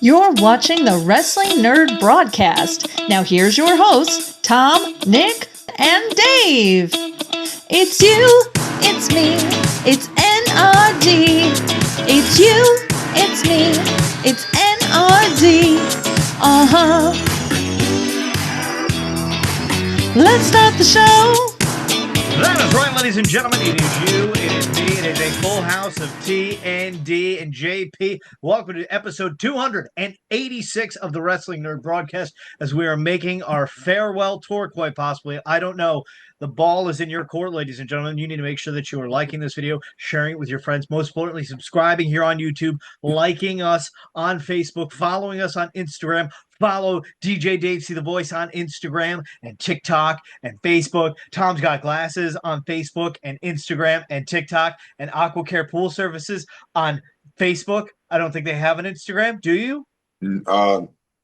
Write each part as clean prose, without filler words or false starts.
You're watching the Wrestling Nerd Broadcast. Now here's your hosts, Tom, Nick, and Dave. It's you, it's me, it's N.R.D. It's you, it's me, it's N.R.D. Uh-huh. Let's start the show. That is right, ladies and gentlemen. It is you, it is me, it is a full house of T&D and JP. Welcome to episode 286 of the Wrestling Nerd Broadcast as we are making our farewell tour, quite possibly. I don't know. The ball is in your court, ladies and gentlemen. You need to make sure that you are liking this video, sharing it with your friends, most importantly, subscribing here on YouTube, liking us on Facebook, following us on Instagram. Follow DJ DaveCTheVoice on Instagram and TikTok and Facebook. Tom's Got Glasses on Facebook and Instagram and TikTok, and AquaCare Pool Services on Facebook. I don't think they have an Instagram. Do you?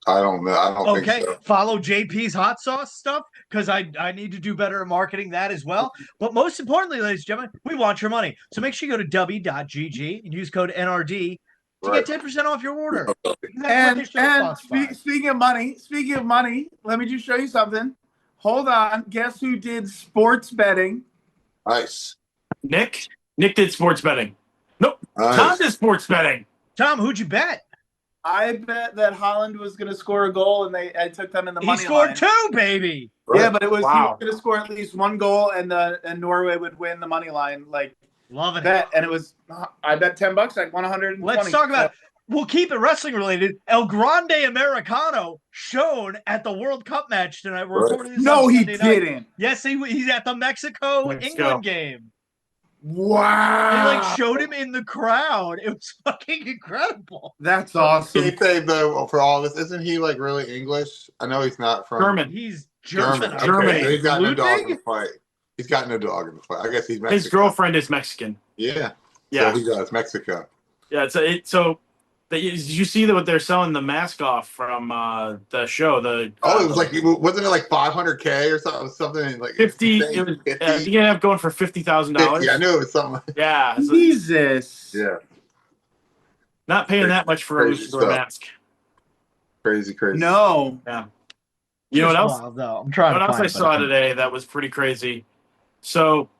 I don't know. I don't think so. Follow JP's hot sauce stuff because I need to do better at marketing that as well. But most importantly, ladies and gentlemen, we want your money. So make sure you go to w.gg and use code NRD to get 10% off your order. And speaking of money, let me just show you something. Hold on. Guess who did sports betting? Nice. Nick did sports betting. Nope. Nice. Tom did sports betting. Tom, who'd you bet? I bet that Holland was going to score a goal, and I took them in the money line. He scored two, baby. Right. Yeah, but it was he was going to score at least one goal, and Norway would win the money line. Loving it. And it was I bet $10. I won 120. Let's talk about. We'll keep it wrestling related. El Grande Americano shown at the World Cup match tonight. We're recording this no, on he Sunday night. Didn't. Yes, he's at the Mexico-England game. Wow. They showed him in the crowd. It was fucking incredible. That's awesome. He paid though for all this. Isn't he like really English? I know he's not from German. He's German. Okay. Germany. So he's got no dog in the fight. He's got no dog in the fight. I guess he's Mexican. His girlfriend is Mexican. Yeah. Yeah. So he does Mexico. Yeah. Did you see what they're selling the mask off from the show? It was wasn't it like $500K or something like 50? It was, 50? You ended up going for $50,000. Yeah, I knew it was something. Yeah. Jesus. Yeah. Not paying that much for a luchador mask. Crazy. No. Yeah. You know what else? Wild, though. I'm trying. What else I saw today that was pretty crazy? So,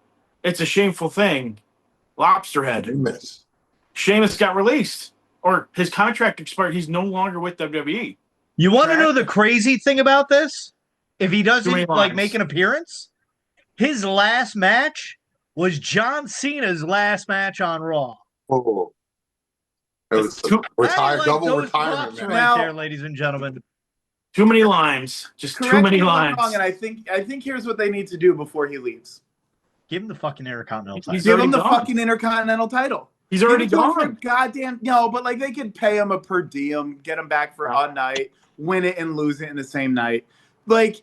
it's a shameful thing. Lobsterhead. Sheamus got released, or his contract expired. He's no longer with WWE. You want to know the crazy thing about this? If he doesn't make an appearance, his last match was John Cena's last match on Raw. Oh. It was double retirement right now, there, ladies and gentlemen. Too many limes. Just too many limes. And I think here's what they need to do before he leaves. Give him the fucking Intercontinental title. Give him the fucking Intercontinental title. He's already gone. Goddamn no, but they could pay him a per diem, get him back for a night, win it and lose it in the same night. Fuck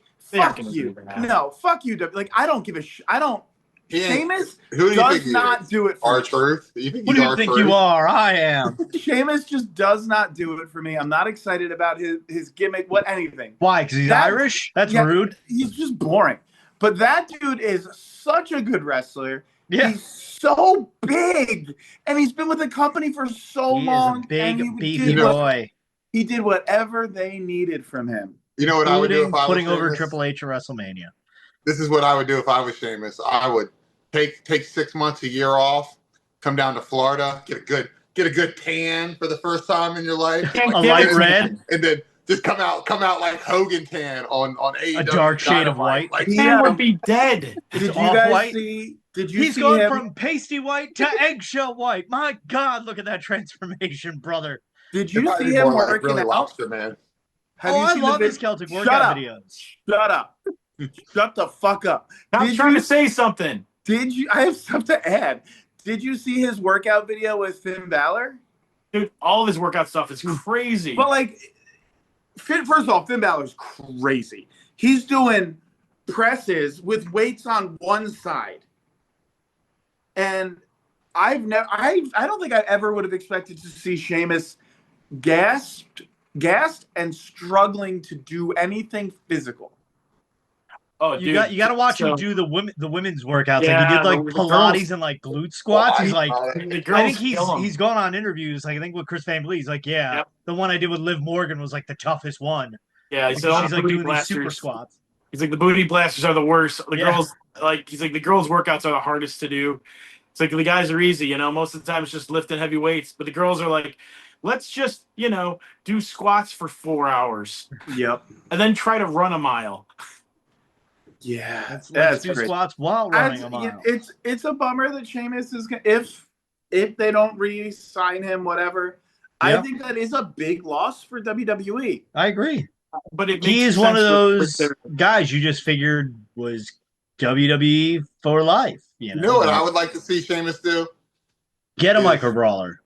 you. No, fuck you. I don't give a shit. I don't. Sheamus does not do it for me. R-Truth? Who do you think you are? I am. Sheamus just does not do it for me. I'm not excited about his gimmick, anything. Why? Because he's Irish? That's rude. He's just boring. But that dude is such a good wrestler. Yeah. He's so big. And he's been with the company for so long. He is a big, beefy boy. He did whatever they needed from him. You know what I would do if I was putting over Sheamus? Triple H at WrestleMania. This is what I would do if I was Sheamus. I would take 6 months, a year off, come down to Florida, get a good tan for the first time in your life. A light red. And then just come out like Hogan tan on AEW. A dark shade of white. Tan would be dead. Did you guys see? He's going from pasty white to eggshell white. My God, look at that transformation, brother. Did you see him working out? Lobster, man. I love his Celtic workout videos. Shut up. Shut the fuck up. I'm trying to say something. I have stuff to add. Did you see his workout video with Finn Balor? Dude, all of his workout stuff is crazy. But first of all, Finn Balor's crazy. He's doing presses with weights on one side. And I don't think I ever would have expected to see Sheamus gassed and struggling to do anything physical. Oh, you got to watch him do the women's workouts. Yeah, like he did like the Pilates girls- and like glute squats. He's like, the I girls think kill him. he's gone on interviews. Like I think with Chris Van Vliet, he's like, yeah, Yep. the one I did with Liv Morgan was like the toughest one. Yeah, he said Because all she's the like booty doing these super blasters. squats. He's like, the booty blasters are the worst. The Yeah. girls, like, he's like, the girls' workouts are the hardest to do. It's like the guys are easy, most of the time it's just lifting heavy weights, but the girls are like, let's just, do squats for 4 hours. Yep. And then try to run a mile. Yeah, Let's do squats while running a mile. It's a bummer that Sheamus is if they don't re-sign him, whatever. Yep. I think that is a big loss for WWE. I agree. But he is one of those guys you just figured was WWE for life. You know what I would like to see Sheamus do? Get a Micro Brawler.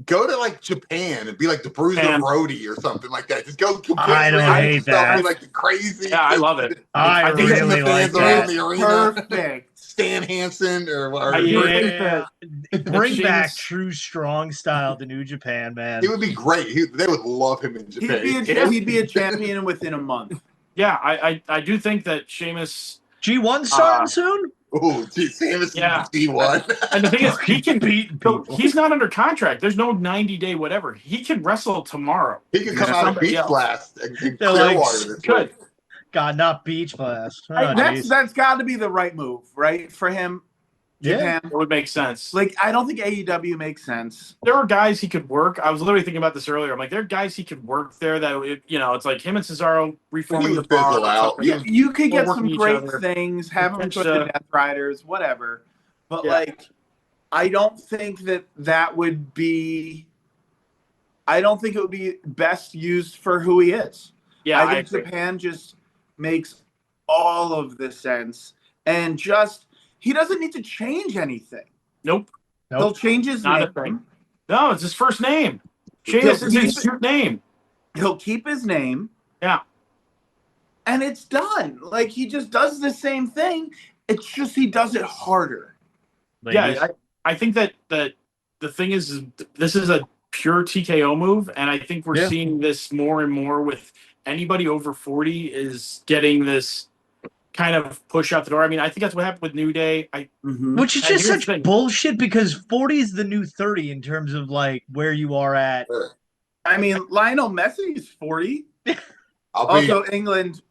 Go to like Japan and be like the Bruiser Brody or something like that. Just go completely. I don't hate that. Be like the crazy. Yeah, I love it. I really like that. The arena. Perfect. Stan Hansen or yeah. Bring back True Strong style to New Japan, man. It would be great. They would love him in Japan. He'd be a champion within a month. Yeah, I do think that Sheamus G1 starting soon. Oh, Sheamus yeah. G1. And the thing is, he can beat people. He's not under contract. There's no 90-day whatever. He can wrestle tomorrow. He can come out of Beach Blast and Clearwater this good. week. God, not Beach Blast. That's got to be the right move, right, for him. Japan. Yeah, it would make sense. Like, I don't think AEW makes sense. There are guys he could work. I was literally thinking about this earlier. I'm like, there are guys he could work there that, it's like him and Cesaro reforming the bar. You could get some great things, have him put the Death Riders, whatever. But, I don't think that would be – I don't think it would be best used for who he is. Yeah, I think Japan just makes all of the sense. And just – he doesn't need to change anything. Nope. He'll change his name. A thing. No, it's his first name. Sheamus is his name. He'll keep his name. Yeah. And it's done. Like, he just does the same thing. It's just he does it harder. Ladies. Yeah, I think that the thing is this is a pure TKO move, and I think we're seeing this more and more with anybody over 40 is getting this kind of push out the door. I mean, I think that's what happened with New Day. Which is just such bullshit because 40 is the new 30 in terms of like where you are at. I mean, Lionel Messi is 40. Also, England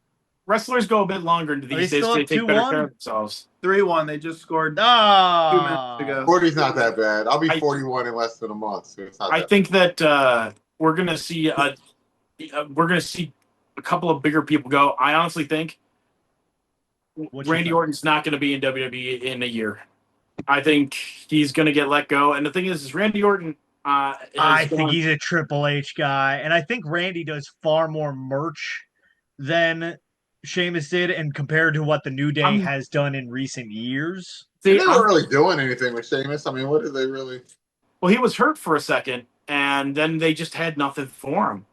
wrestlers go a bit longer into these days. They take better care of themselves. 3-1. They just scored 2 minutes ago. 40's not that bad. I'll be 41 in less than a month. So it's not I think that we're gonna see a couple of bigger people go. I honestly think Randy Orton's not going to be in WWE in a year. I think he's going to get let go. And the thing is Randy Orton. I think he's a Triple H guy, and I think Randy does far more merch than Sheamus did, and compared to what the New Day has done in recent years. They weren't really doing anything with Sheamus. I mean, what did they really? Well, he was hurt for a second, and then they just had nothing for him.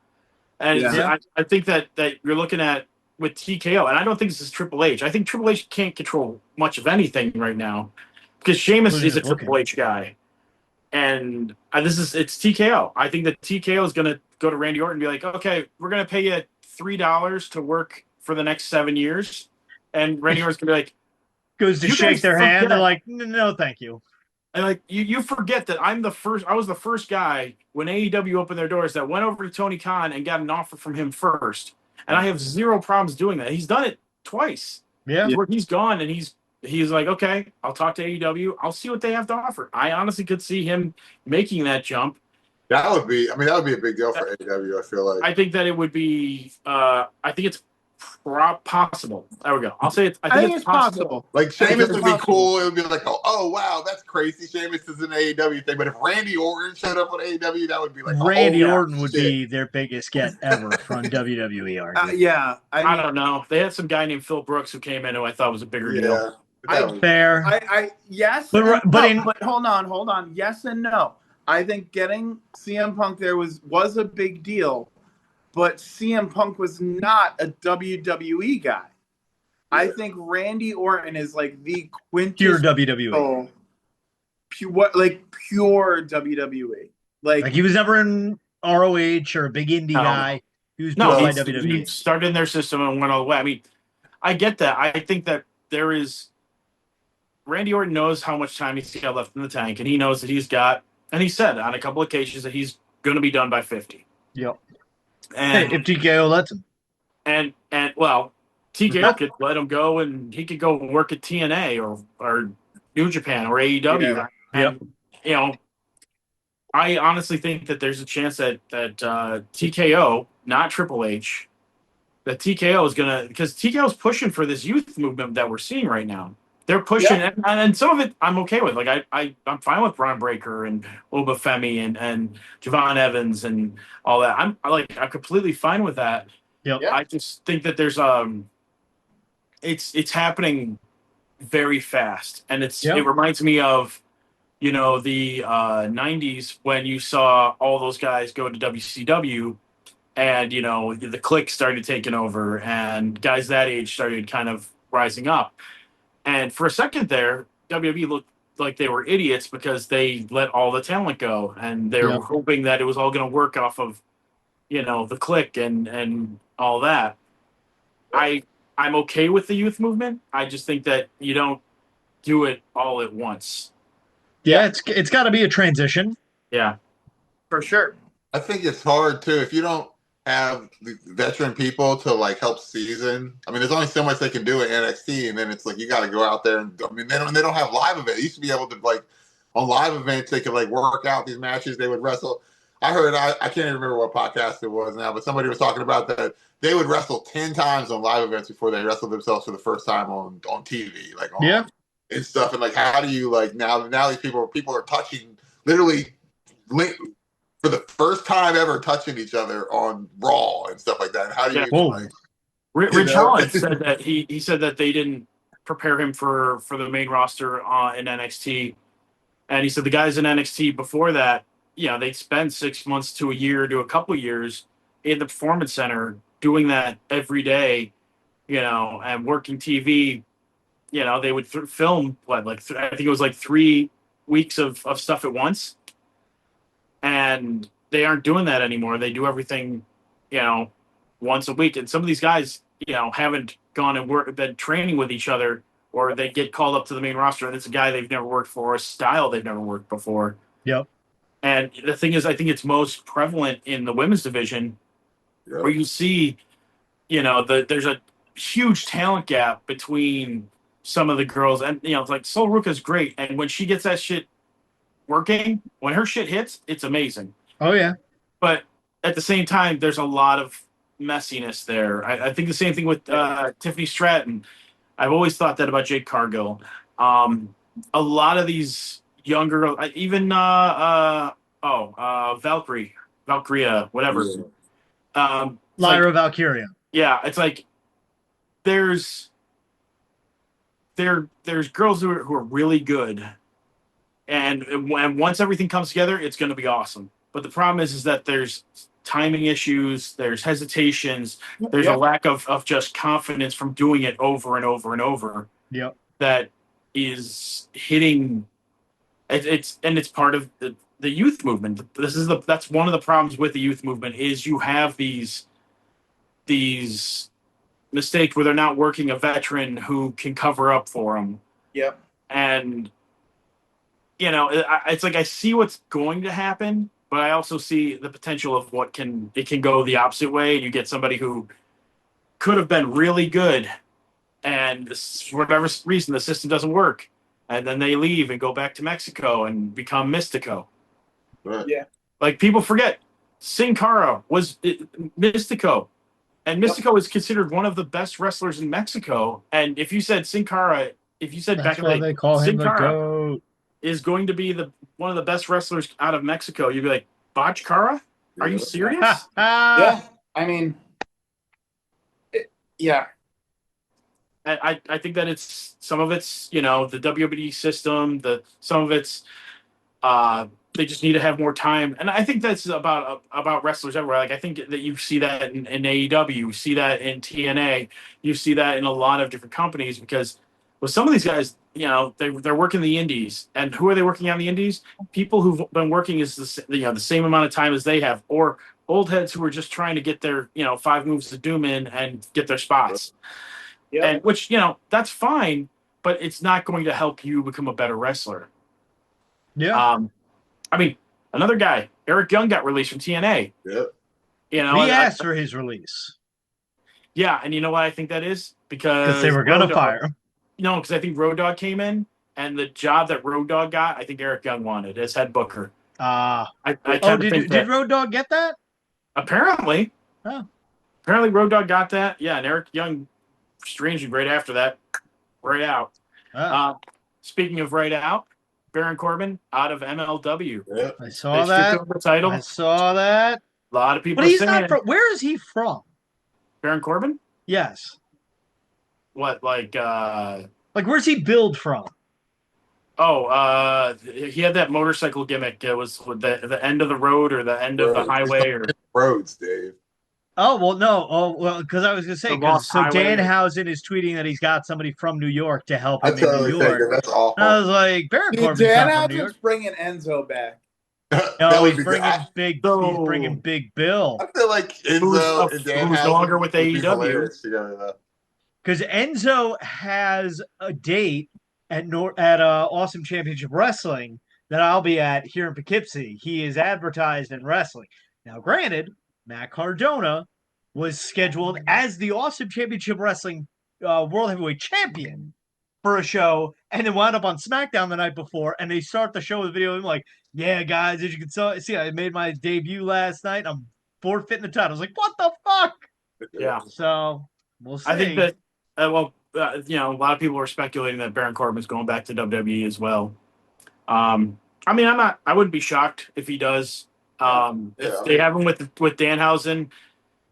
And I think that you're looking at with TKO, and I don't think this is Triple H. I think Triple H can't control much of anything right now because Sheamus is a Triple H guy, and it's TKO. I think that TKO is going to go to Randy Orton and be like, okay, we're going to pay you $3 to work for the next 7 years, and Randy Orton's going to be like, goes to shake their hand. They're like, no, thank you. And like you forget that I was the first guy when AEW opened their doors that went over to Tony Khan and got an offer from him first. And I have zero problems doing that. He's done it twice. Yeah. Where he's gone and he's like, okay, I'll talk to AEW. I'll see what they have to offer. I honestly could see him making that jump. That would be a big deal for AEW, I feel like. I think that it would be, I think it's possible. There we go. I'll say it's. I think it's possible. Like Sheamus would be cool. It would be like, oh wow, that's crazy. Sheamus is an AEW thing. But if Randy Orton showed up on AEW, that would be like Randy Orton would be their biggest get ever from WWE. I don't know. They had some guy named Phil Brooks who came in who I thought was a bigger deal. Fair. Yes, but hold on. Yes and no. I think getting CM Punk there was a big deal. But CM Punk was not a WWE guy. I think Randy Orton is like the pure WWE. Pure WWE. Like he was never in ROH or a big indie guy. He was pure by WWE. He started in their system and went all the way. I mean, I get that. I think that there is Randy Orton knows how much time he's got left in the tank, and he knows that he's got, and he said on a couple occasions that he's going to be done by 50. Yep. And hey, if TKO lets him. And well, TKO could let him go, and he could go work at TNA or New Japan or AEW. Yeah. And you know, I honestly think that there's a chance that TKO, not Triple H, that TKO is gonna, because TKO is pushing for this youth movement that we're seeing right now. They're pushing, and some of it I'm okay with. Like I'm fine with Ron Breaker and Obafemi and Javon Evans and all that. I'm completely fine with that. Yep. I just think that there's it's happening very fast, and it reminds me of the 90s when you saw all those guys go to WCW, and the clique started taking over, and guys that age started kind of rising up. And for a second there, WWE looked like they were idiots because they let all the talent go, and they were hoping that it was all going to work off of the clique and all that. I'm okay with the youth movement. I just think that you don't do it all at once. Yeah, it's got to be a transition. Yeah, for sure. I think it's hard too if you don't have the veteran people to like help season. I mean, there's only so much they can do at NXT, and then it's like you got to go out there and I mean they don't have live events. They used to be able to like on live events they could like work out these matches. They would wrestle. I heard I can't even remember what podcast it was now, but somebody was talking about that they would wrestle 10 times on live events before they wrestled themselves for the first time on TV, like and stuff. And like, how do you like now these people are touching literally for the first time ever touching each other on Raw and stuff like that. And how do you like? Rich Holland said that he said that they didn't prepare him for the main roster in NXT, and he said the guys in NXT before that, they'd spend 6 months to a year to a couple years in the Performance Center doing that every day, and working TV. They would film I think it was like 3 weeks of stuff at once, and they aren't doing that anymore. They do everything, once a week. And some of these guys, haven't gone and been training with each other, or they get called up to the main roster, and it's a guy they've never worked for, a style they've never worked before. Yep. And the thing is, I think it's most prevalent in the women's division, where you see, there's a huge talent gap between some of the girls. And, it's like Sol Ruka's great. And when she gets that shit working, when her shit hits, it's amazing. Oh, yeah. But at the same time, there's a lot of messiness there. I think the same thing with Tiffany Stratton. I've always thought that about Jade Cargill. A lot of these younger, even Valkyria, whatever. Lyra Valkyria. Yeah, it's like there's girls who are really good, and once everything comes together, it's going to be awesome. But the problem is that there's timing issues, there's hesitations, there's a lack of just confidence from doing it over and over and over. Yep. That is hitting. It's part of the youth movement. That's one of the problems with the youth movement is you have these mistakes where they're not working a veteran who can cover up for them. Yep. And it's like I see what's going to happen, but I also see the potential of it can go the opposite way. You get somebody who could have been really good, and for whatever reason the system doesn't work, and then they leave and go back to Mexico and become Mystico. Right. Yeah. Like people forget, Sin Cara was Mystico. And Mystico is considered one of the best wrestlers in Mexico. And if you said Sin Cara, back in the day, they call him Sin the Cara GOAT. is going to be one of the best wrestlers out of Mexico, you'd be like, Botch Cara? Are you serious? Yeah. I mean, yeah. I think that it's some of it's, the WWE system, some of it's they just need to have more time. And I think that's about wrestlers everywhere. Like I think that you see that in AEW, you see that in TNA, you see that in a lot of different companies, because with some of these guys, they're working the indies. And who are they working on the indies? People who've been working the same amount of time as they have, or old heads who are just trying to get their 5 moves to doom in and get their spots. Yep. And which, that's fine, but it's not going to help you become a better wrestler. Yeah. I mean, another guy, Eric Young, got released from TNA. Yep. He asked for his release. Yeah, and you know what I think that is? Because they were going to fire him. No, because I think Road Dogg came in, and the job that Road Dogg got, I think Eric Young wanted as head booker. Did Road Dogg get that? Apparently. Oh. Apparently Road Dogg got that. Yeah, and Eric Young, strangely, right after that, right out. Oh. Speaking of right out, Baron Corbin out of MLW. Yep. I saw that. The title. I saw that. A lot of people But he's not from... Where is he from? Baron Corbin? Yes. What, like where's he billed from? Oh, he had that motorcycle gimmick. It was with the end of the road or the end of the highway or roads, Dave. Oh, well, no. Oh, well, because I was going to say, so Danhausen is tweeting that he's got somebody from New York to help him in New York. That's awful. And I was like, Baron Corbin's not from New York. Bringing Enzo back. No, he's bringing Big Bill. I feel like Enzo and Danhausen who's no longer with AEW. Because Enzo has a date at Awesome Championship Wrestling that I'll be at here in Poughkeepsie. He is advertised in wrestling. Now, granted, Matt Cardona was scheduled as the Awesome Championship Wrestling World Heavyweight Champion for a show, and then wound up on SmackDown the night before, and they start the show with a video of him like, yeah, guys, as you can see, I made my debut last night. I'm forfeiting the title. I was like, what the fuck? Yeah. So, we'll see. I think that, a lot of people were speculating that Baron Corbin's going back to WWE as well. I mean, I wouldn't be shocked if he does. If they have him with Danhausen,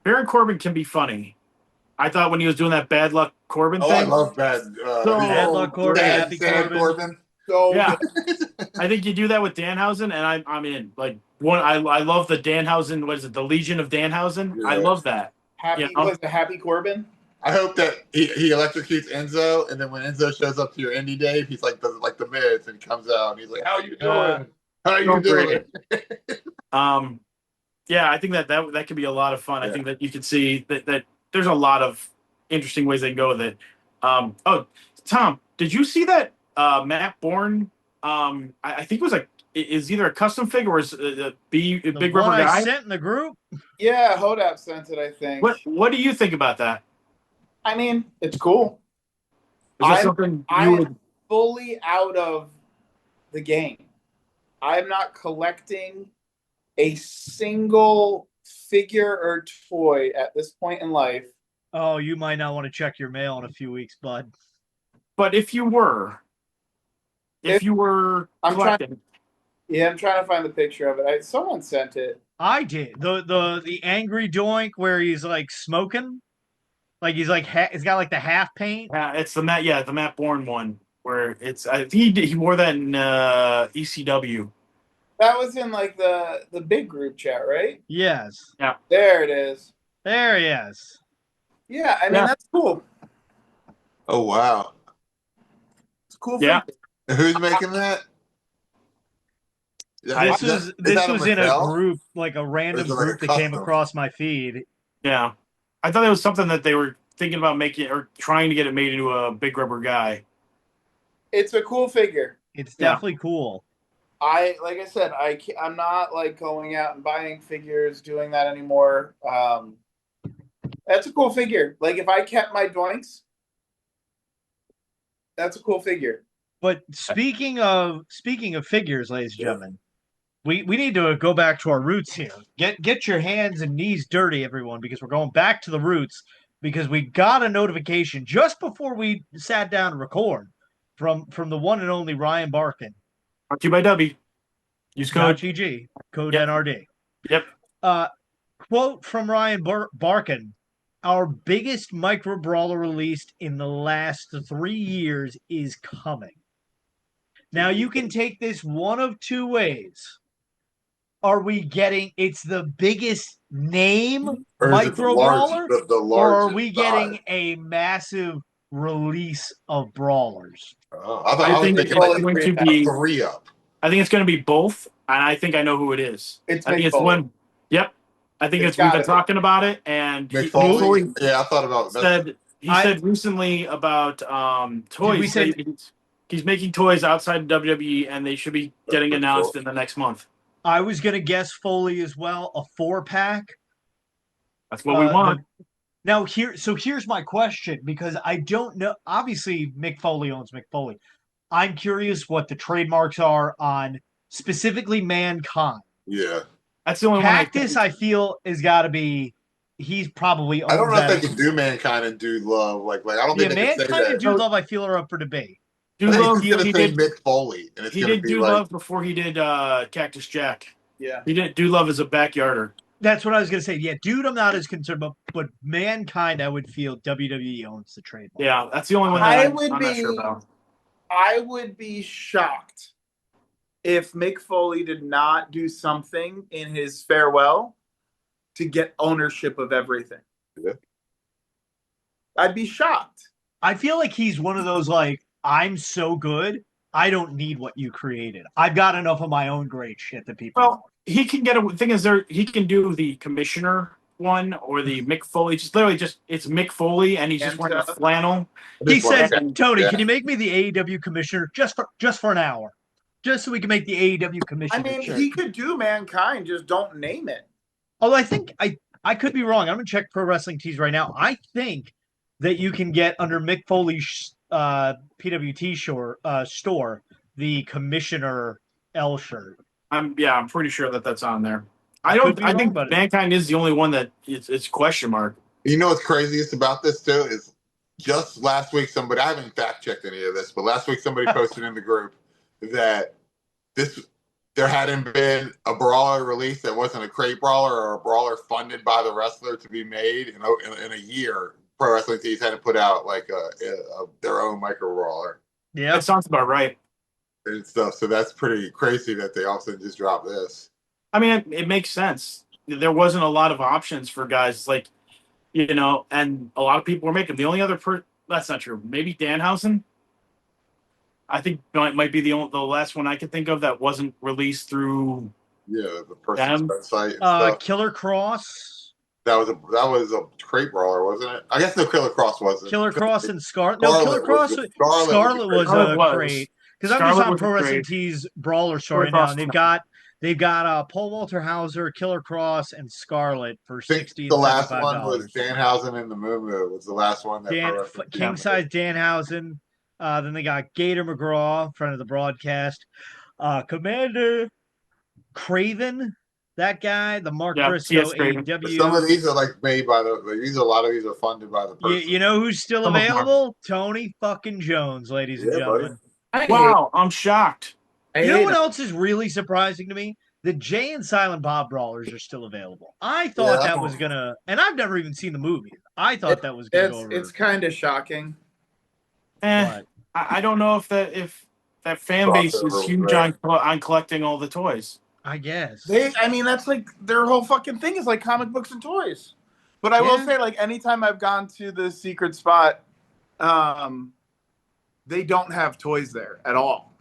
Baron Corbin can be funny. I thought when he was doing that Bad Luck Corbin thing. I love Bad Luck Corbin, Happy Corbin. So yeah, I think you do that with Danhausen, and I'm in. Like I love the Danhausen. What is it? The Legion of Danhausen. Yeah. I love that. Was the Happy Corbin? I hope that he electrocutes Enzo, and then when Enzo shows up to your indie Dave, he's like the Miz, and he comes out and he's like, "How you doing? How you doing?" Yeah, I think that could be a lot of fun. Yeah. I think that you could see that there's a lot of interesting ways they can go with it. Tom, did you see that Matt Bourne? I think it was is either a custom figure or is a big rubber guy. I sent in the group. Yeah, Hodap sent it. I think. What do you think about that? I mean, it's cool. I'm fully out of the game. I'm not collecting a single figure or toy at this point in life. Oh, you might not want to check your mail in a few weeks, bud. But if you were collecting. I'm trying to find the picture of it. Someone sent it. I did. The angry doink where he's like smoking. Like he's like it's got like the half paint. Yeah, it's the Matt Bourne one where it's. I think he wore that in ECW. That was in like the big group chat, right? Yes. Yeah. There it is. There he is. Yeah, I mean that's cool. Oh wow. It's cool. Yeah. Who's making that? This was in a group, like a random group that came across my feed. Yeah. I thought it was something that they were thinking about making or trying to get it made into a big rubber guy. It's a cool figure. It's definitely cool. Like I said, I'm not like going out and buying figures, doing that anymore. That's a cool figure. Like if I kept my doinks, that's a cool figure. But speaking of figures, ladies and gentlemen, we need to go back to our roots here. Get your hands and knees dirty, everyone, because we're going back to the roots. Because we got a notification just before we sat down to record from the one and only Ryan Barkan. Brought to you by W. Use code GG, code NRD. Yep. Quote from Ryan Barkan. Our biggest Micro Brawler released in the last 3 years is coming. Now, you can take this one of two ways. Are we getting it's the biggest name Micro Brawler? Or are we getting a massive release of brawlers? I think it's going to be 3-up. I think it's going to be both, and I think I know who it is. I think it's one. Yep. I think we've been talking about it, and Mick Foley. Yeah, I thought about that. he said recently about toys. He's making toys outside of WWE, and they should be getting announced in the next month. I was going to guess Foley as well, a 4-pack. That's what we want. Now, here's my question, because I don't know. Obviously, Mick Foley owns Mick Foley. I'm curious what the trademarks are on specifically Mankind. Yeah. That's the only Cactus, one I feel, has got to be. He's probably. I don't know if they can do Mankind and Dude Love. Like I don't think they can say that. Mankind and Dude Love, I feel, are up for debate. Dude Love, he did Mick Foley, and he did Dude Love before he did Cactus Jack. Yeah, he did Dude Love as a backyarder. That's what I was gonna say. Yeah, Dude, I'm not as concerned about, but Mankind, I would feel WWE owns the trademark. Yeah, that's the only one that I'm not sure about. I would be shocked if Mick Foley did not do something in his farewell to get ownership of everything. Yeah. I'd be shocked. I feel like he's one of those, like, I'm so good, I don't need what you created. I've got enough of my own great shit that people know. He can get a thing. He can do the commissioner one or the Mick Foley. It's Mick Foley, and he's just wearing a flannel. He said, "Tony, can you make me the AEW commissioner just for an hour, just so we can make the AEW commissioner?" I mean, he could do Mankind, just don't name it. Although I think I could be wrong. I'm gonna check Pro Wrestling Tees right now. I think that you can get under Mick Foley's PWT store the commissioner L shirt. I'm pretty sure that's on there. I think Mankind is the only one that it's question mark. You know what's craziest about this too is just last week I haven't fact checked any of this, but last week somebody posted in the group that there hadn't been a brawler release that wasn't a crate brawler or a brawler funded by the wrestler to be made in a year. Pro Wrestling Tees hadn't put out like their own Micro Brawler. Yeah, that sounds about right. And stuff. So that's pretty crazy that they also just dropped this. I mean, it makes sense. There wasn't a lot of options for guys like, and a lot of people were making. The only other that's not true. Maybe Danhausen. I think might be the last one I could think of that wasn't released through. Yeah, the person's website. And stuff. Killer Cross. That was a crate brawler, wasn't it? I guess no, Killer Cross wasn't. Killer Cross and Scarlet. No, Killer Cross. Scarlet was a crate. Because I'm just on Pro Wrestling Tees Brawler store right now, and they've got Paul Walter Hauser, Killer Cross, and Scarlet for $60. The last one was Danhausen and the Moo Moo was the last one. King size Danhausen. Then they got Gator McGraw, friend of the broadcast. Commander Craven, that guy, the Mark Briscoe AEW. Some of these are like made by a lot of these are funded by the person. You know who's still available? Tony fucking Jones, ladies and gentlemen. Buddy. Wow, I'm shocked. You know what else is really surprising to me? The Jay and Silent Bob Brawlers are still available. I thought that was gonna, and I've never even seen the movie. I thought that was gonna go over. It's kind of shocking. I don't know if that fan base is huge on collecting all the toys. I guess. That's like their whole fucking thing is like comic books and toys. But I will say, like, anytime I've gone to the secret spot, they don't have toys there at all.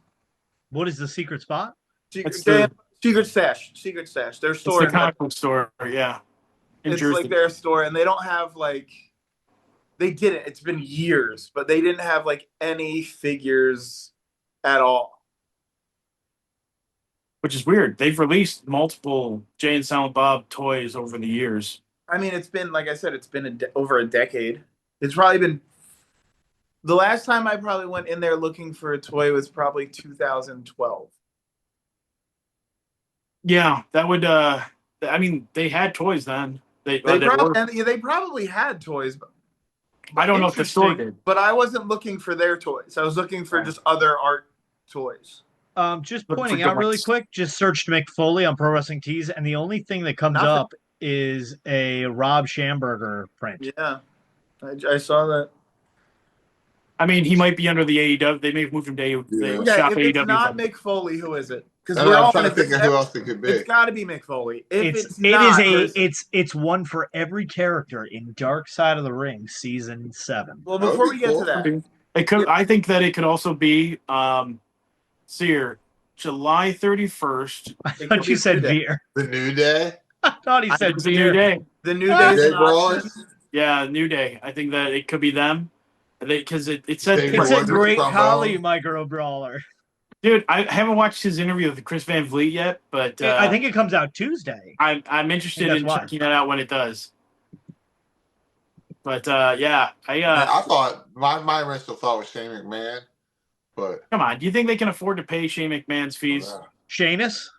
What is the secret spot? Secret Stash. Their store. It's the comic book store, yeah. It's Jersey. Like their store, and they don't have like. They didn't. It's been years, but they didn't have like any figures at all. Which is weird. They've released multiple Jay and Silent Bob toys over the years. I mean, it's been, like I said, it's been over a decade. It's probably been. The last time I probably went in there looking for a toy was probably 2012. Yeah, that would. They had toys then. They probably had toys. But I don't know if the store did. But I wasn't looking for their toys. I was looking for just other art toys. Just pointing out really quick. Just searched Mick Foley on Pro Wrestling Tees, and the only thing that comes up is a Rob Schamberger print. Yeah, I saw that. I mean, he might be under the AEW. They may have moved him to AEW. If it's not Mick Foley, who is it? Because I'm trying to think of who else it could be. It's got to be Mick Foley. It's one for every character in Dark Side of the Ring season 7. Well, before we get to that, I think that it could also be July 31st. I thought you said beer. The New Day. I thought he said beer. The New Day. The New Day Brawlers. Yeah, New Day. I think that it could be them. Because it said David It's a Ward, great trombone. Khali Micro Brawler. Dude, I haven't watched his interview with Chris Van Vliet yet, but I think it comes out Tuesday. I'm interested that's in why. checking that out when it does. But yeah, I thought my initial thought was Shane McMahon, but come on. Do you think they can afford to pay Shane McMahon's fees? Sheamus?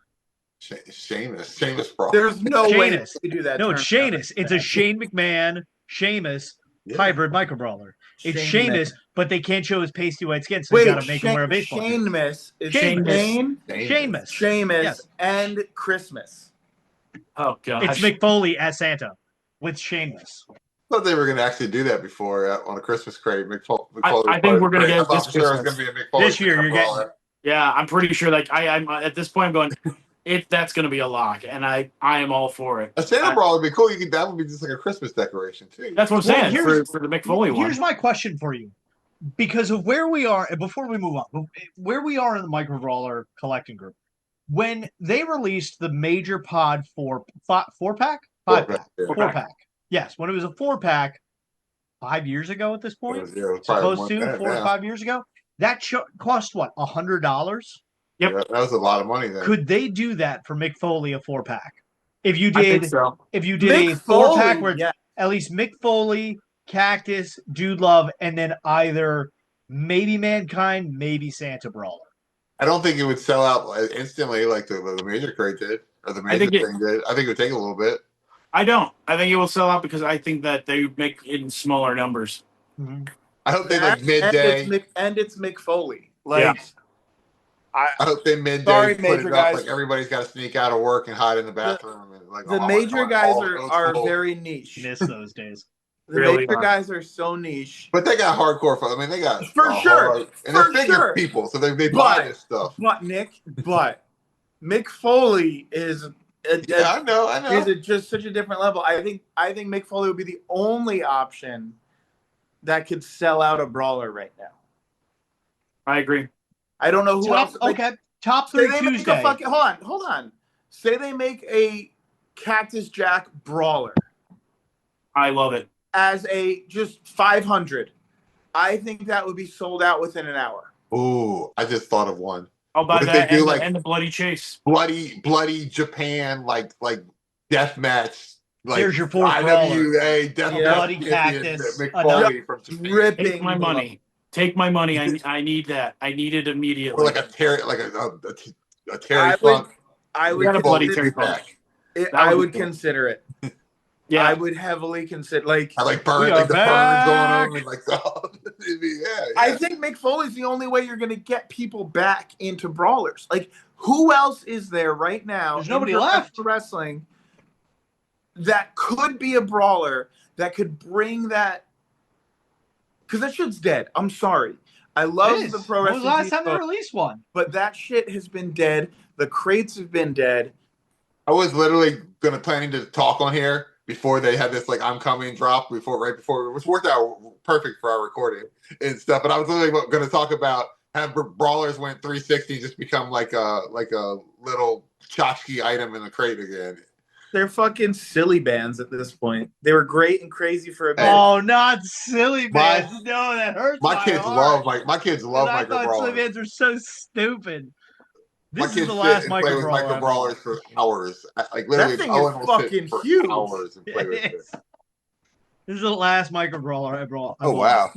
Sheamus Brawl. There's no way Sheamus. to do that. No, it's Sheamus. It's a Shane McMahon, Sheamus hybrid Micro Brawler. It's Sheamus, but they can't show his pasty white skin, so you got to make him wear a baseball suit. Sheamus. Sheamus. Sheamus Yes. and Christmas. Oh god, It's Mick Foley as Santa with Sheamus. I thought they were going to actually do that before on a Christmas crate. I think we're going to get it this sure it was Christmas. going to be a Mick Foley. This year, you're getting. Yeah, I'm pretty sure. Like I'm at this point, I'm going. That's going to be a lock, and I am all for it. A Santa Brawl would be cool. That would be just like a Christmas decoration too. That's what I'm saying for the Mick Foley one. Here's my question for you, because of where we are. Before we move on, where we are in the Micro Brawler collecting group, when they released the major pod four pack. Yes, when it was a 4-pack 5 years ago at this point, supposed to 4 or 5 years ago, that cost what, $100? Yep, yeah, that was a lot of money then. Could they do that for Mick Foley a 4-pack? If you did, if you did Mick a 4-pack Foley, where it's yeah. at least Mick Foley, Cactus, Dude Love, and then either maybe Mankind, maybe Santa Brawler. I don't think it would sell out instantly like the major crate did or the major thing did. I think it would take a little bit. I don't. I think it will sell out because I think that they make it in smaller numbers. Mm-hmm. I hope they like midday. And it's Mick Foley. Yeah. I hope they midday Sorry, put major it up, guys. like everybody's got to sneak out of work and hide in the bathroom. The major guys are very niche. Miss those days. The major guys are so niche. But they got hardcore fun. I mean, they got For sure. And they're figure people, so they buy this stuff. But Mick Foley is I know. Is just such a different level. I think Mick Foley would be the only option that could sell out a brawler right now. I agree. I don't know who else. Top 3 Tuesday. Hold on. Say they make a Cactus Jack brawler. I love it. As a just 500. I think that would be sold out within an hour. Ooh, I just thought of one. I'll buy that and the bloody chase. Bloody Japan like death match. Like here's your 4th IWA death match. Bloody Cactus. Ripping my money. Take my money. I need that. I need it immediately. Or like a Terry Funk. I would got a bloody Terry Funk. I would consider it. Yeah, I would heavily consider I like burn, like the burn going on, and like I think Mick Foley's the only way you're going to get people back into brawlers. Like, who else is there right now? There's nobody left. Wrestling that could be a brawler that could bring that. Because that shit's dead. I'm sorry. I love the pro wrestling. When was the last time they released one? But that shit has been dead. The crates have been dead. I was literally planning to talk on here before they had this like I'm coming drop right before it was worked out perfect for our recording and stuff. But I was literally going to talk about have brawlers went 360 and just become like a little tchotchke item in the crate again. They're fucking silly bands at this point. They were great and crazy for a bit. Oh, not silly bands. No, that hurts. My kids love Micro Brawlers. I thought silly bands are so stupid. This is the last Micro Brawlers for hours. Like literally, that thing is fucking huge. Hours and play with it. This is the last Micro Brawler I brought. Oh wow,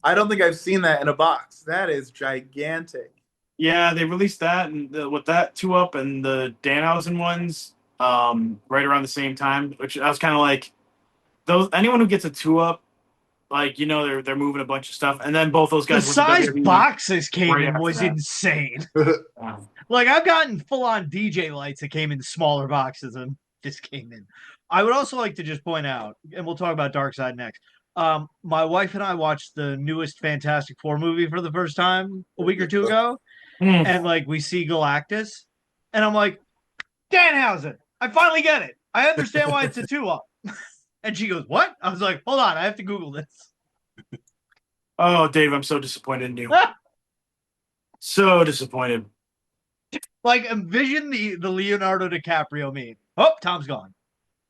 I don't think I've seen that in a box. That is gigantic. Yeah, they released that and with that 2-up and the Danhausen ones right around the same time, which I was kind of like, anyone who gets a 2-up, like, you know, they're moving a bunch of stuff, and then both those guys. The size boxes came in was insane. Like, I've gotten full-on DJ lights that came in smaller boxes and just came in. I would also like to just point out, and we'll talk about Dark Side next. My wife and I watched the newest Fantastic Four movie for the first time a week or two ago. And like we see Galactus, and I'm like, Danhausen, I finally get it. I understand why it's a 2-up. And she goes, what? I was like, hold on, I have to Google this. Oh, Dave, I'm so disappointed in you. So disappointed. Like, envision the Leonardo DiCaprio meme. Oh, Tom's gone.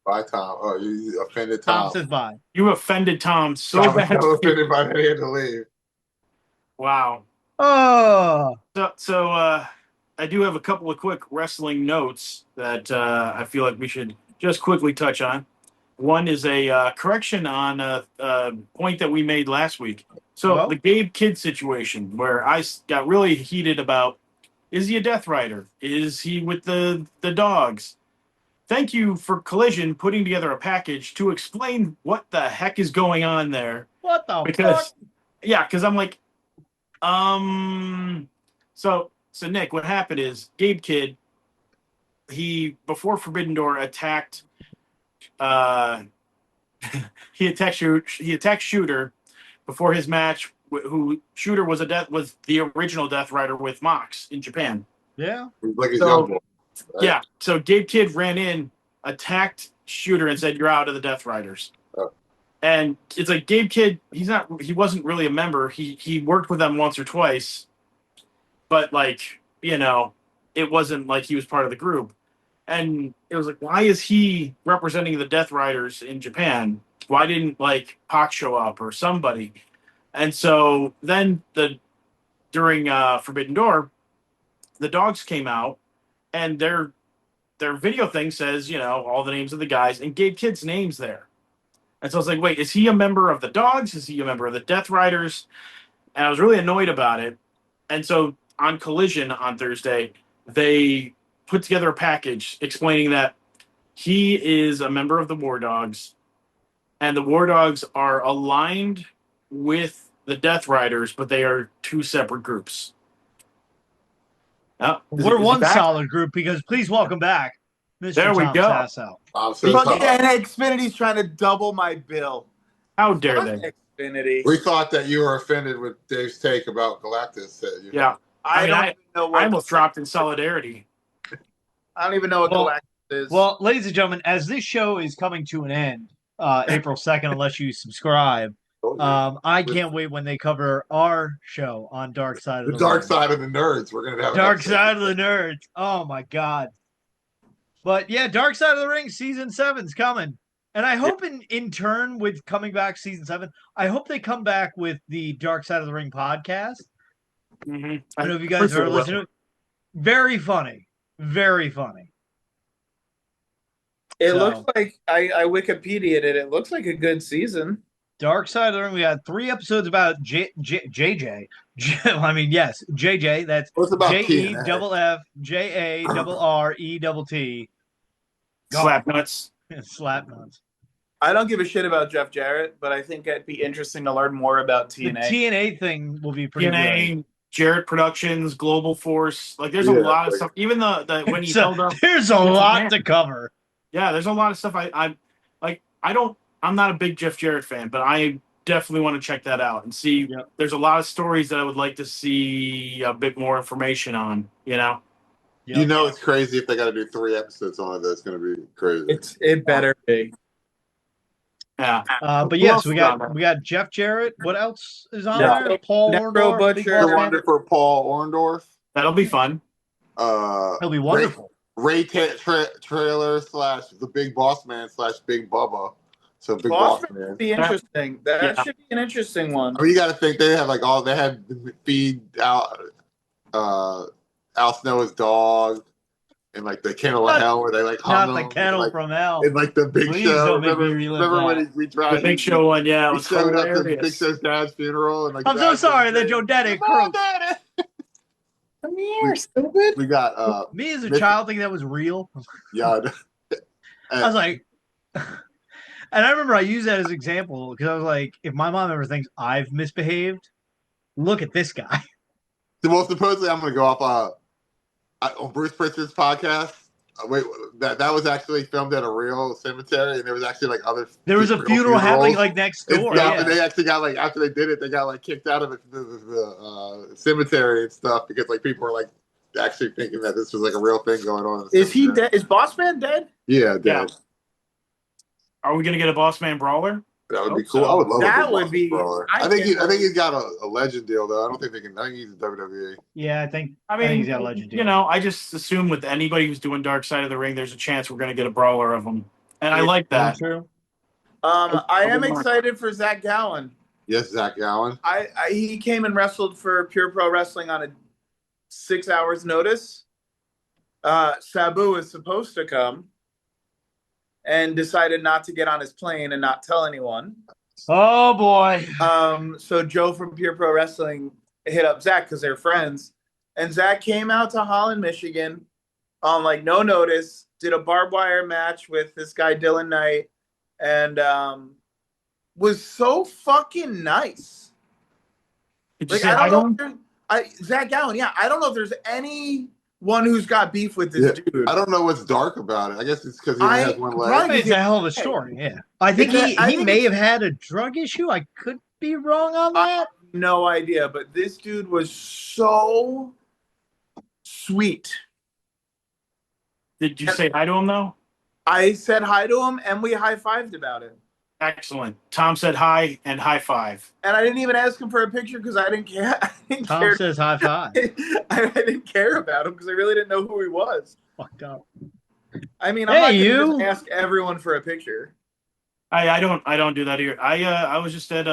Bye, Tom. Oh, you offended Tom Tom. says bye. You offended Tom so Tom was bad. so offended by that he had to leave. Wow. Oh, So I do have a couple of quick wrestling notes that I feel like we should just quickly touch on. One is a correction on a point that we made last week. So Well? the Gabe Kidd situation, where I got really heated about, is he a Death Rider? Is he with the dogs? Thank you for Collision putting together a package to explain what the heck is going on there. what the fuck? Because I'm like, so Nick, what happened is Gabe Kidd, he before Forbidden Door attacked he attacked Shooter before his match. Who Shooter was the original Death Rider with Mox in Japan. Yeah. He's like his young boy. Right? Yeah. So Gabe Kidd ran in, attacked Shooter, and said, "You're out of the Death Riders." Oh. And it's like Gabe Kidd, he wasn't really a member. He worked with them once or twice, but it wasn't like he was part of the group. And it was like, why is he representing the Death Riders in Japan? Why didn't Pac show up or somebody? And so then during Forbidden Door, the dogs came out, and their video thing says, all the names of the guys, and Gabe Kidd's name's there. And so I was like, wait, is he a member of the dogs? Is he a member of the Death Riders? And I was really annoyed about it. And so on Collision on Thursday, they put together a package explaining that he is a member of the War Dogs, and the War Dogs are aligned with the Death Riders, but they are two separate groups. We're one solid group because please welcome back Mr. There we Tom go. Sasso. And Xfinity's trying to double my bill. How dare they? Xfinity. We thought that you were offended with Dave's take about Galactus. Yeah. I don't even know what I almost dropped in solidarity. I don't even know what Galactus is. Well, ladies and gentlemen, as this show is coming to an end, April 2nd, unless you subscribe, I can't wait when they cover our show on Dark Side of the Dark Ring. Side of the Nerds. We're gonna have Dark Side of the Nerds. Oh my God. But yeah, Dark Side of the Ring season 7's coming. And I hope in turn with coming back season 7, I hope they come back with the Dark Side of the Ring podcast. Mm-hmm. I don't know if you guys are listening to it. Very funny. Very funny. It looks like I Wikipedia'd it. It looks like a good season. Dark Side of the Ring. We had 3 episodes about JJ. I mean, yes, JJ. That's JEFFJARRETT. Slap nuts. Slap nuts. I don't give a shit about Jeff Jarrett, but I think it'd be interesting to learn more about TNA. The TNA thing will be pretty TNA, good. Jarrett Productions, Global Force. There's a lot of stuff. Even the when he held up. There's a lot to cover. Yeah, there's a lot of stuff. I'm not a big Jeff Jarrett fan, but I definitely want to check that out and see. Yep. There's a lot of stories that I would like to see a bit more information on. Yep. It's crazy if they got to do 3 episodes on it. That's going to be crazy. It better be. Yeah. But yes, we got Jeff Jarrett. What else is on there? Paul Necro Butcher. Wonderful Paul Orndorff. That'll be fun. It'll be wonderful. Ray Trailer / the Big Boss Man / Big Bubba. So Big Boss Man should be interesting. That should be an interesting one. I mean, you got to think they have they had feed out Al Snow's dog and the Kennel of Hell where they hung not the Kennel from Hell and the Big Please Show. Don't make me relive Remember that. when we tried The Big Show one? Yeah, it was showed up hilarious. to Big Show's dad's funeral and I'm so sorry that your daddy croaked. Come here, stupid. We got Me as a child thinking that was real. Yeah. I was like, and I remember I used that as an example because I was like, if my mom ever thinks I've misbehaved, look at this guy. Well, supposedly I'm going to go off on Bruce Prichard's podcast. Wait, that was actually filmed at a real cemetery, and there was actually other. There was a funeral happening next door. And they actually got after they did it, they got kicked out of the cemetery and stuff because people were actually thinking that this was a real thing going on. Is he dead? Is Boss Man dead? Yeah, dead. Yeah. Are we gonna get a Boss Man Brawler? That would be cool. I would love that. Would be. Brawler. I think he's got a legend deal though. I don't think they can. I think he's a WWE. Yeah, I think he's got a legend deal. I just assume with anybody who's doing Dark Side of the Ring, there's a chance we're gonna get a brawler of them And I like that. True. I am excited for Zach Gallen. Yes, Zach Gallen. He came and wrestled for Pure Pro Wrestling on a 6 hours notice. Sabu is supposed to come and decided not to get on his plane and not tell anyone. Oh boy. So Joe from Pure Pro Wrestling hit up Zach because they're friends. And Zach came out to Holland, Michigan on like no notice, did a barbed wire match with this guy Dylan Knight, and was so fucking nice. Like, I don't know. Zach Gallen, yeah. I don't know if there's anyone who's got beef with this dude. I don't know what's dark about it. I guess it's because he only has one leg. Probably it's a hell of a story, yeah. I think he may have had a drug issue. I could be wrong on that. I have no idea, but this dude was so sweet. Did you say hi to him, though? I said hi to him, and we high-fived about it. Excellent. Tom said hi and high five. And I didn't even ask him for a picture because I didn't care. Tom says high five. I didn't care about him because I really didn't know who he was. Fucked up. I mean, I'm not going to ask everyone for a picture. I don't do that here. I was just at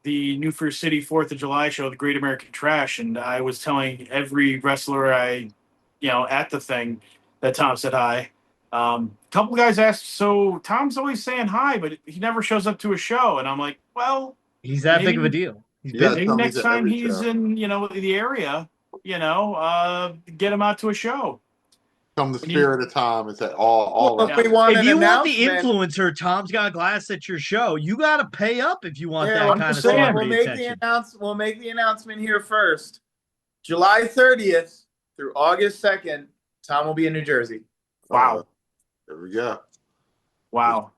the New First City 4th of July show, the Great American Trash, and I was telling every wrestler at the thing that Tom said hi. Couple guys asked, so Tom's always saying hi, but he never shows up to a show. And I'm like, well, he's that big of a deal. Maybe next time he's in, the area, get him out to a show. Come the spirit of Tom is at all. If you want the influencer, Tom's got glass at your show. You got to pay up if you want that kind of celebrity attention. We'll make the announcement here first. July 30th through August 2nd, Tom will be in New Jersey. Wow. There we go. Wow.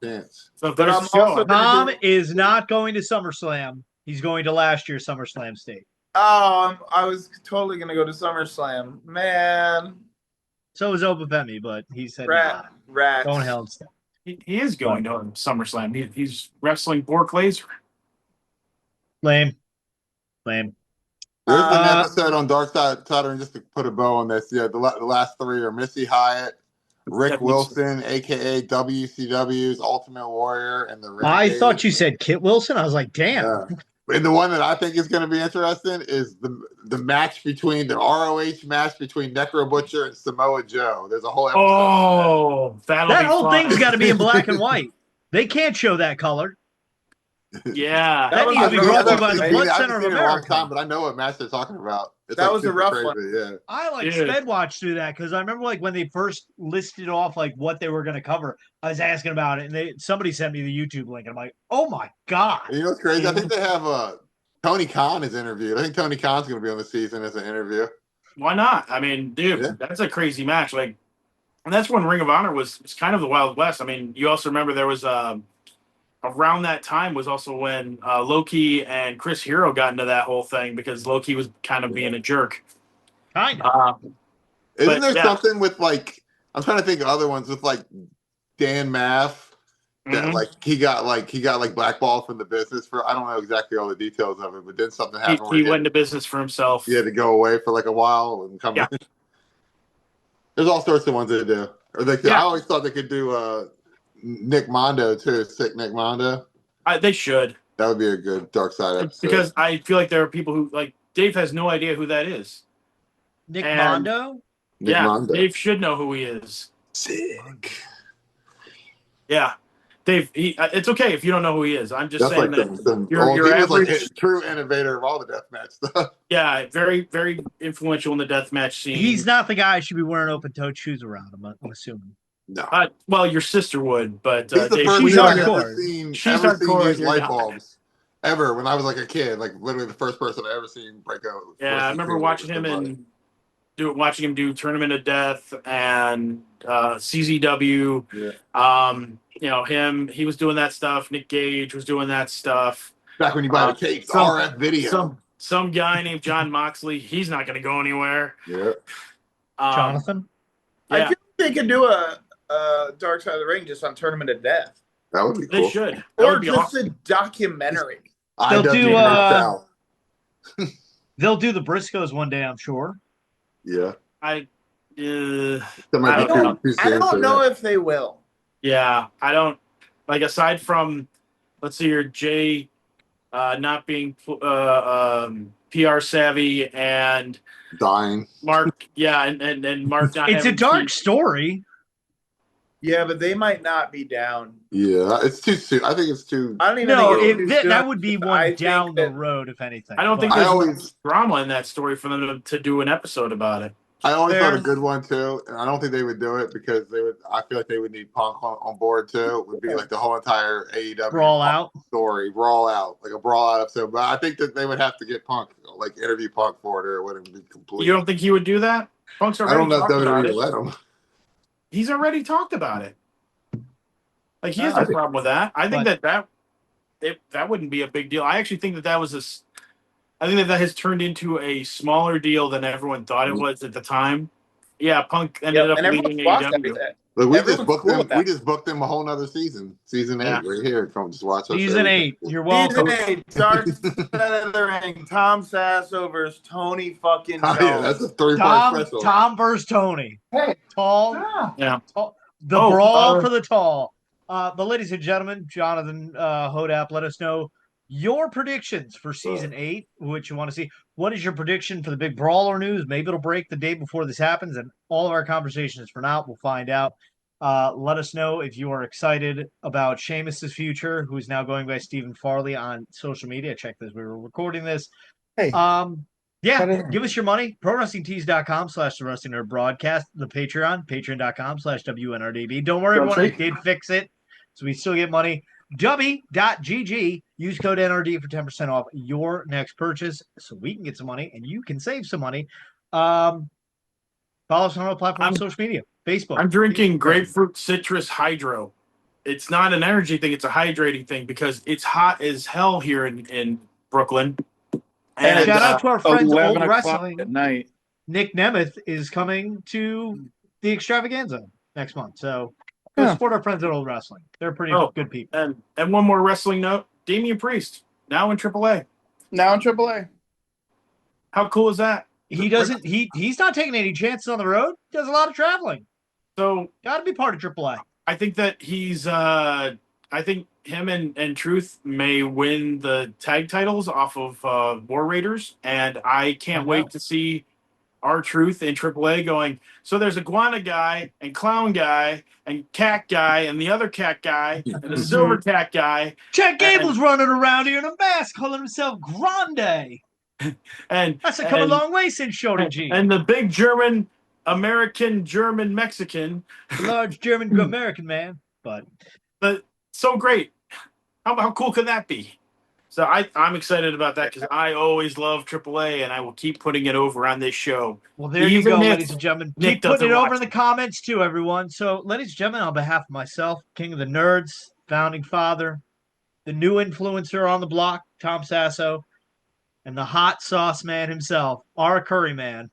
So Tom is not going to SummerSlam. He's going to last year's SummerSlam state. Oh, I was totally going to go to SummerSlam. Man. So is Obafemi, but he said, Rat. Don't hell instead. He is going to SummerSlam. He's wrestling Bork Laser. Lame. There's an episode on Dark Side, and just to put a bow on this, the last three are Missy Hyatt, Rick Wilson, a.k.a. WCW's Ultimate Warrior, and the Renegade. I thought you said Kit Wilson. I was like, damn. Yeah. And the one that I think is going to be interesting is the match between the ROH match between Necro Butcher and Samoa Joe. There's a whole episode. Oh, that whole thing's got to be in black and white. They can't show that color. Yeah. That needs to be brought to you by the Blood Center of America. A long time, but I know what match they're talking about. That was a rough one. Yeah. I sped watched through that because I remember when they first listed off what they were going to cover. I was asking about it, and somebody sent me the YouTube link, and I'm like, "Oh my god!" You know what's crazy? I think they have Tony Khan is interviewed. I think Tony Khan's going to be on the season as an interview. Why not? I mean, dude, that's a crazy match. And that's when Ring of Honor was kind of the Wild West. I mean, you also remember there was around that time was also when Loki and Chris Hero got into that whole thing because Loki was kind of being a jerk. Kind of. Isn't there something with I'm trying to think of other ones with Dan Maff that he got blackballed from the business for I don't know exactly all the details of it, but then something happened. He went into business for himself. He had to go away for a while and come. Yeah. There's all sorts of ones they do. Or I always thought they could do Nick Mondo too. Sick Nick Mondo. They should. That would be a good Dark Side episode. Because I feel like there are people who Dave has no idea who that is. Nick Mondo? Mondo. Dave should know who he is. Sick. Yeah. Dave, it's okay if you don't know who he is. I'm just saying that you're average. He was a true innovator of all the deathmatch stuff. Yeah, very, very influential in the deathmatch scene. He's not the guy who should be wearing open-toed shoes around him, I'm assuming. No. Well, your sister would, but he's the first she's hardcore. She's hardcore. Use light bulbs ever when I was a kid. Literally the first person I ever seen break out. Yeah, I remember watching him do Tournament of Death and CZW. Yeah. He was doing that stuff. Nick Gage was doing that stuff. Back when you buy the tapes, RF video. Some guy named John Moxley. He's not going to go anywhere. Yeah. Jonathan. I feel like they could do a Dark Side of the Ring just on Tournament of Death. That would be cool. They should. Or just a documentary. They'll do the Briscoes one day, I'm sure. Yeah. I don't know if they will. Yeah, I don't like aside from let's see here, Jay not being PR savvy and Dying. Mark, yeah, and Mark not It's a having dark teeth. story. Yeah, but they might not be down. Yeah, it's too soon. I think it's too. I don't even No, think it's too soon. that would be one I down think the that road, if anything. I don't think I there's always- enough drama in that story for them to do an episode about it. I always Fair. thought a good one too, and I don't think they would do it because they would. I feel like they would need Punk on board too. It would be like the whole entire AEW Brawl Punk out. story, brawl out, like a brawl out episode. But I think that they would have to get Punk, like interview Punk for it, or it wouldn't be complete. You don't think he would do that? Punk's I already don't know if talked about WWE it. will let him. He's already talked about it. Like he has I no think- problem with that. I think But- that wouldn't be a big deal. I actually think that was I think that has turned into a smaller deal than everyone thought it was at the time. Yeah, Punk ended up and leaving everyone's watched AEW. that. Look, we Everyone's just booked cool them. with that. We just booked them a whole nother season 8 Yeah. right here. Come just watch our Season show. 8. You're welcome. Season 8, Dark Side of the Ring, Tom Sasso versus Tony fucking Oh, Jones. yeah, that's a 3-part special. Tom versus Tony. Hey. Tall. Yeah. The Oh, brawl for the tall. But ladies and gentlemen, Jonathan Hodap, let us know your predictions for season 8, which you want to see. What is your prediction for the big brawler news? Maybe it'll break the day before this happens, and all of our conversations for now, we'll find out. Let us know if you are excited about Sheamus's future, who's now going by Stephen Farley on social media. Check this. We were recording this. Hey. Yeah, give us your money. ProWrestlingTees.com/The Wrestling Nerd Broadcast. The Patreon.com/WNRDB. Don't worry, everyone. I did fix it. So we still get money. W.GG. Use code NRD for 10% off your next purchase so we can get some money and you can save some money. Follow us on all platforms on social media. Facebook. I'm drinking Instagram. grapefruit citrus hydro. It's not an energy thing; it's a hydrating thing because it's hot as hell here in Brooklyn. And shout out to our friends 11 Old o'clock Wrestling. at night. Nick Nemeth is coming to the extravaganza next month. So go support our friends at Old Wrestling. They're pretty good people. And one more wrestling note: Damian Priest now in AAA. Now in AAA. How cool is that? He doesn't. He's not taking any chances on the road. He does a lot of traveling. So got to be part of AAA. I think that he's. I think him and Truth may win the tag titles off of War Raiders, and I can't wait to see our Truth in AAA going. So there's Iguana guy and Clown guy and Cat guy and the other Cat guy and the Silver Cat guy. Chad Gable's running around here in a mask, calling himself Grande. And that's come a long way since Shorty G. And the big German, American, German, Mexican. Large German American man. But so great. How cool can that be? So I'm excited about that because I always love AAA and I will keep putting it over on this show. Well, there you go, ladies and gentlemen. Keep putting it over in the comments too, everyone. So, ladies and gentlemen, on behalf of myself, King of the Nerds, founding father, the new influencer on the block, Tom Sasso, and the hot sauce man himself, our curry man,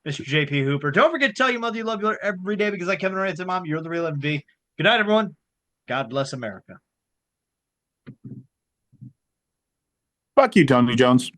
Mr. JP Hooper. Don't forget to tell your mother you love her every day because like Kevin Durant said, Mom, you're the real MV. Good night, everyone. God bless America. Fuck you, Tony Jones.